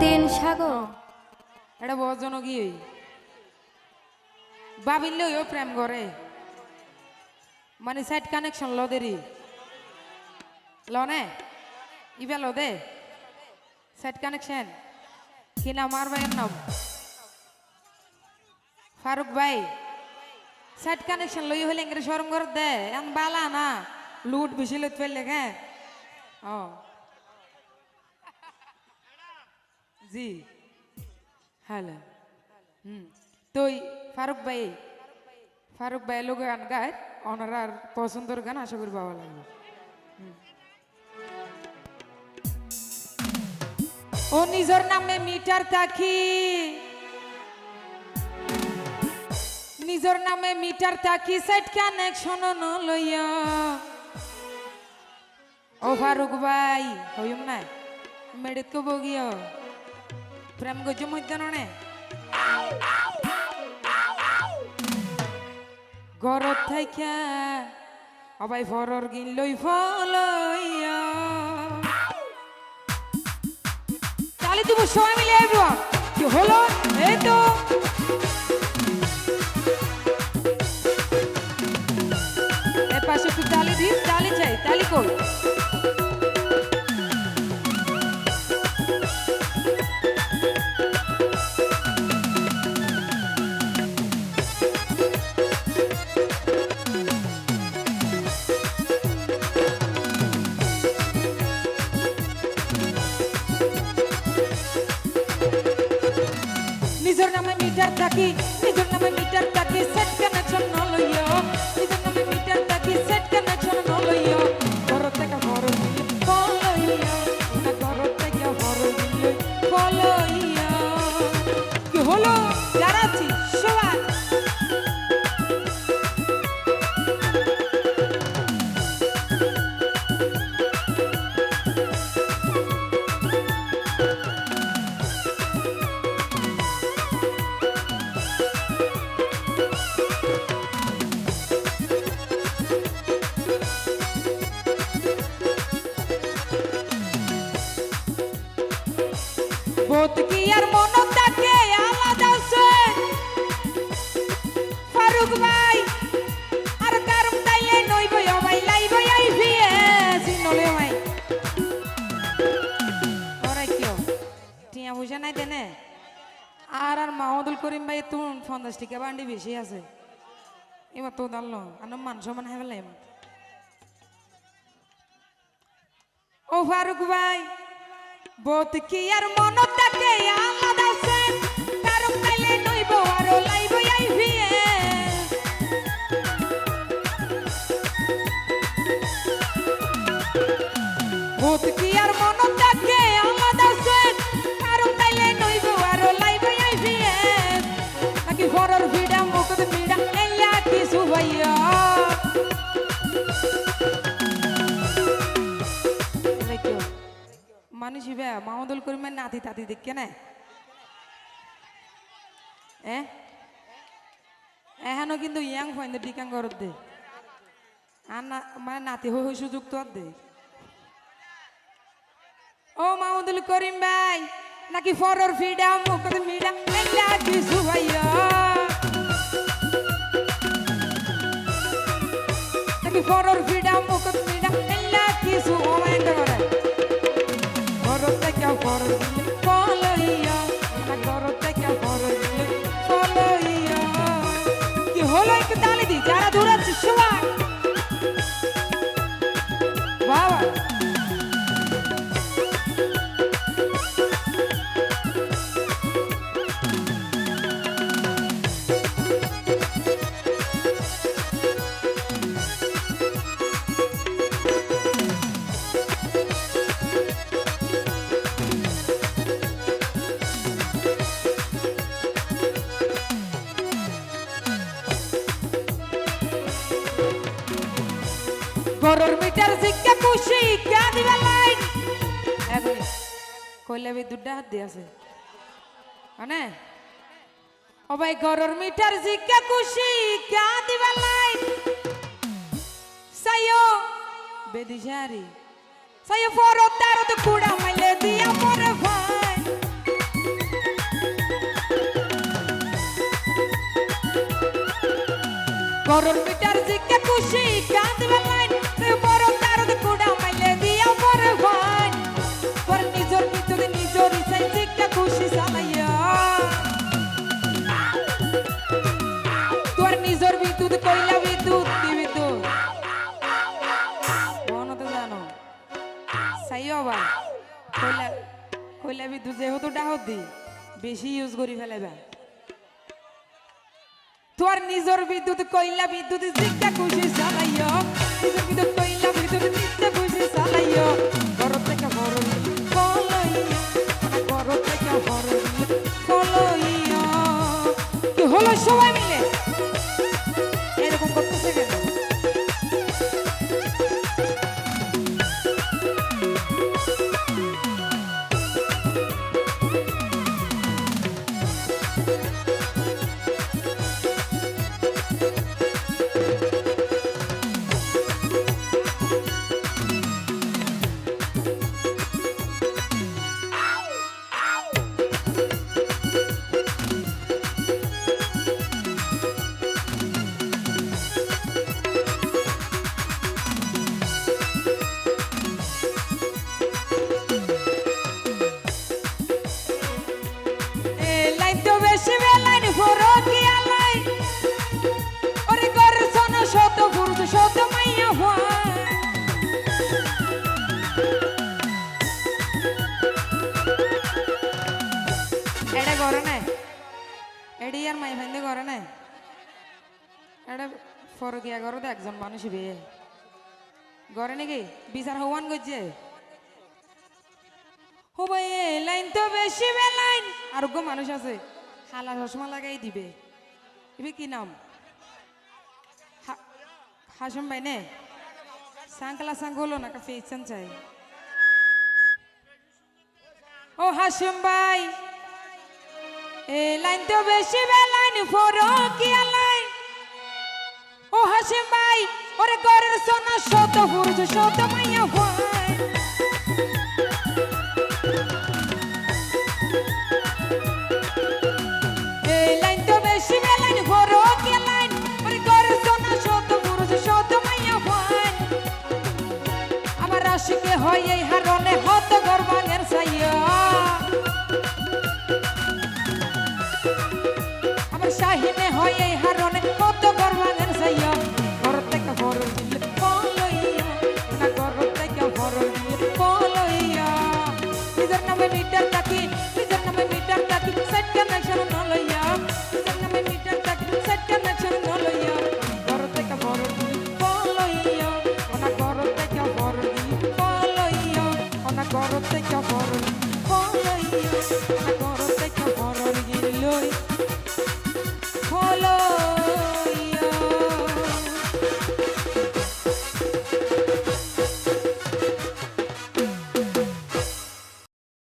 দিন সাগর এটা বজন কি ভাবিলে ওই প্রেম করে মানে সাইড কানেকশন লো দেরি লনে ইবা লো দে সাইড কানেকশন কি নাম আমার ভাইয়ের নাম ফারুক ভাই সাইড কানেকশন লই হলে ইংরেজি শরম করে দে এন বালা না লুট বেশি লইতে ফেললে হ্যাঁ ও জি হ্যালো তো ফারুক ভাই লোক গান গায় ওনার আর পছন্দের গান আশা করি ভালো লাগবে ও নিজের নামে মিটার থাকি নিজের নামে মিটার থাকি সাইড কানেকশন ন লইয়া ও ফারুক ভাই হইম না মেডিত কো বগিয়া প্রেম গজম হইতে নে গরত থাইকা অবাই ফরর গিন লই ফলইয়া তালি দিব সবাই মিলে এভরিওয়ান কি হলো এই তো এর পাশে একটু তালি দিস তালি চাই তালি কই নিজের নামে মিটার থাকি নিজের নামে মিটার থাকি সেট কানেকশন ন লইও নিজের নামে মিটার থাকি সেট কানেকশন ন লইও ঘর থেকে ঘর ফলইয়া না ঘর থেকে ঘর ফলইয়া কি হলো যারাছি সবাই বোত কি আর মন থাকে আলাদা সে ফারুক ভাই আর কারম তাইলে নইব ভাই লাইব আই ভিএ সিনলে ভাই ওরে কিও টিয়া বুঝা নাই দেনে আর মাহমুদুল করিম ভাই তুন 50 টাকা বান্ডি বেশি আছে এবার তো দাঁড়ালো আনো মান সমান হেলাম ও ফারুক ভাই বোত কি আর মন থাকে আলাদা সে কারণ তাইলে নইব আর লাইব আই ভিএ বোত কি আর মন থাকে আলাদা সে কারণ তাইলে নইব আর লাইব আই ভিএ নাকি ঘরের ভিড়া মুকুদ মিড়া এলা কিছু ভাইয়া মানুষ হিবে মাহমুদুল করিমের নাতি তাতি দেখে না এখানো কিন্তু ইয়াং ফাইন ডিকাং করত দে আর না মানে নাতি হই সুযোগ তো দে ও মাহমুদুল করিম ভাই নাকি ফরর ফিডা মুকদ মিডা এলা কিছু ভাইয়া নাকি ফরর ফিডা মুকদ মিডা এলা কিছু ও মাইন্ড করে ফলইয়া না ঘর থেকে ফলইয়া কি হলো একটু তালি দি যারা দৌড়াচ্ছিস সবাই বাবা ঘরের মিটার জিজ্ঞা খুশি কে দিবা লাইন এখন কইলে বি দুটা হাত দিয়ে আছে মানে ও ভাই ঘরের মিটার জিজ্ঞা খুশি কে দিবা line সাইও বেদিশারি Saya foro taro de cura mai le dia foro vai করর মিটার জিকে খুশি কাঁদবে লাইন বড় কারদ কুড়া মাইলে দিয়া পরে ভাই পর নিজর ভিতরে নিজর ইসাই জিকে খুশি চালাইয়া তোর নিজর বিদ্যুৎ কইলা বিদ্যুৎ কি বিদ্যুৎ বনো তো জানো সাইও বা কইলা কইলা বিদ্যুৎ যেহেতু ডাহত দি বেশি ইউজ করি ফেলাইবা তোর নিজর বিদ্যুৎ কইলা বিদ্যুৎ জিজ্ঞা খুশি চালাইও নিজর বিদ্যুৎ কইলা বিদ্যুৎ জিজ্ঞা খুশি চালাইও ঘর থেকে ঘর ফলইয়া ঘর থেকে ঘর ফলইয়া কি হলো সবাই মিলে এরকম করতেছে কেন এটা করে না এডি আর মাই ফাইন্দে করে না এটা ফরকিয়া করো তো একজন মানুষ বিয়ে করে নাকি বিচার হওয়ান করছে ও ভাই লাইন তো বেশি লাইন আর গো মানুষ আছে হালা চশমা লাগাই দিবে এবে কি নাম হাসম ভাই নে সাংকলা সাংগলো না ফেসন চাই ও হাসম ভাই এ লাইন তো বেশি লাইন ফরকিয়া লাইন ও হাসিম ভাই ওরে ঘরের সোনা শত পুরুষ শত মাইয়া ভাই এই লাইন তো বেশি লাইন ফরকিয়া লাইন ওরে ঘরের সোনা শত পুরুষ শত মাইয়া ভাই আমার আশিকে হয় এই হারনে হত গর্বাঙের সাইয়া শাহিনে হয় এই হারনে কত গর্বাঙের সাইয়া ঘর থেকে ঘর দিলে পলইয়া না ঘর থেকে ঘর দিলে পলইয়া নিজের নামে মিটার থাকি সেট কানেকশন নলইয়া নিজের নামে মিটার থাকি সেট কানেকশন নলইয়া ঘর থেকে ঘর দিলে পলইয়া না ঘর থেকে ঘর দিলে পলইয়া না ঘর থেকে